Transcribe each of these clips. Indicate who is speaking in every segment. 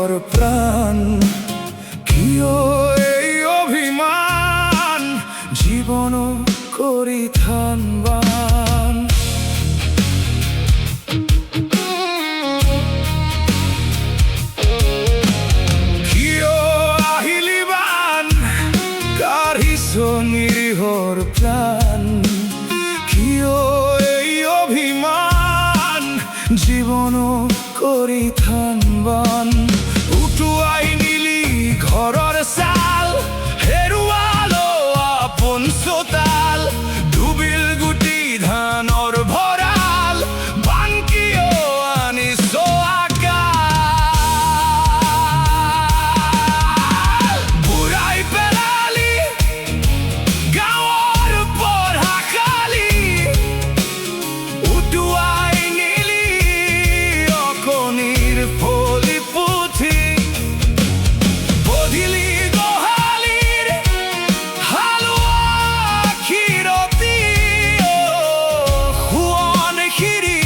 Speaker 1: নিৰীহৰ প্ৰাণ কিয় এই অভিমান জীৱন কৰি থানবান কিয় আহিলি বান কাঢ়িছ নিৰীহৰ প্ৰাণ কিয় এই অভিমান জীৱন কৰি থানবান উটুৱাই নিলি ঘৰৰ চাল হেৰুৱাল আপোন চোতাল ডুবিল গুটি ধানৰ ভঁৰাল বান কিয় আনিছ আকাল বুঢ়াই পেলালি গাঁৱৰ পঢ়াশালী উটুৱাই নিলি অকণিৰ ফলি পুথি বধিলি গোহালিৰ হালোৱা ক্ষীৰতী সোৱণশিৰি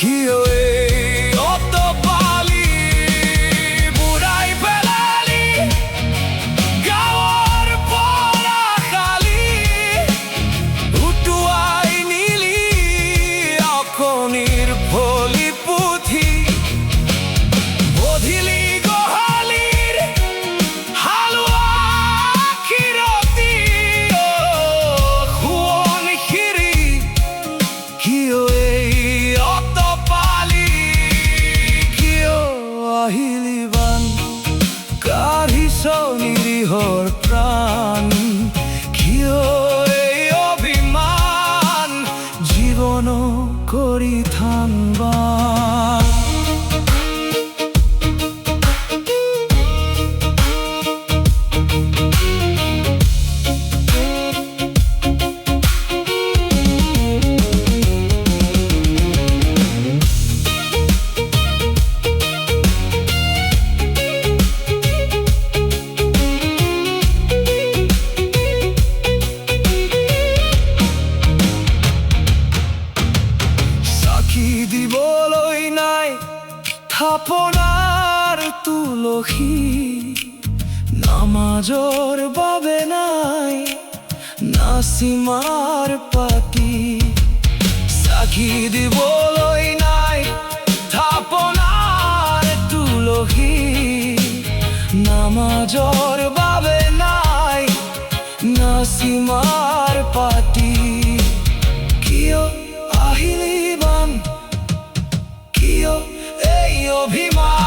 Speaker 1: কিয় এই অতপালি বুঢ়াই পেলালি গাঁৱৰ পঢ়াশালী উটুৱাই নিলি অকণিৰ ফলি পুথি বধিলি গোহালিৰ হালোৱা ক্ষীৰতী সোৱণশিৰি কিয় এই অতপালি কিয় আহিলি বান কাঢ়িছ নিৰীহৰ প্ৰাণ কিয় এই অভিমান জীৱন কৰি থানবান চাকি দিবলৈ নাই থাপনাৰ তুলসী নামাজৰ বাবে নাই নাচিমাৰ পাতি চাকি দিবলৈ নাই থাপনাৰ তুলসী নামাজৰ বাবে নাই নাচিমাৰ পাতি কিয় আহিলি বান কিয় এই অভিমান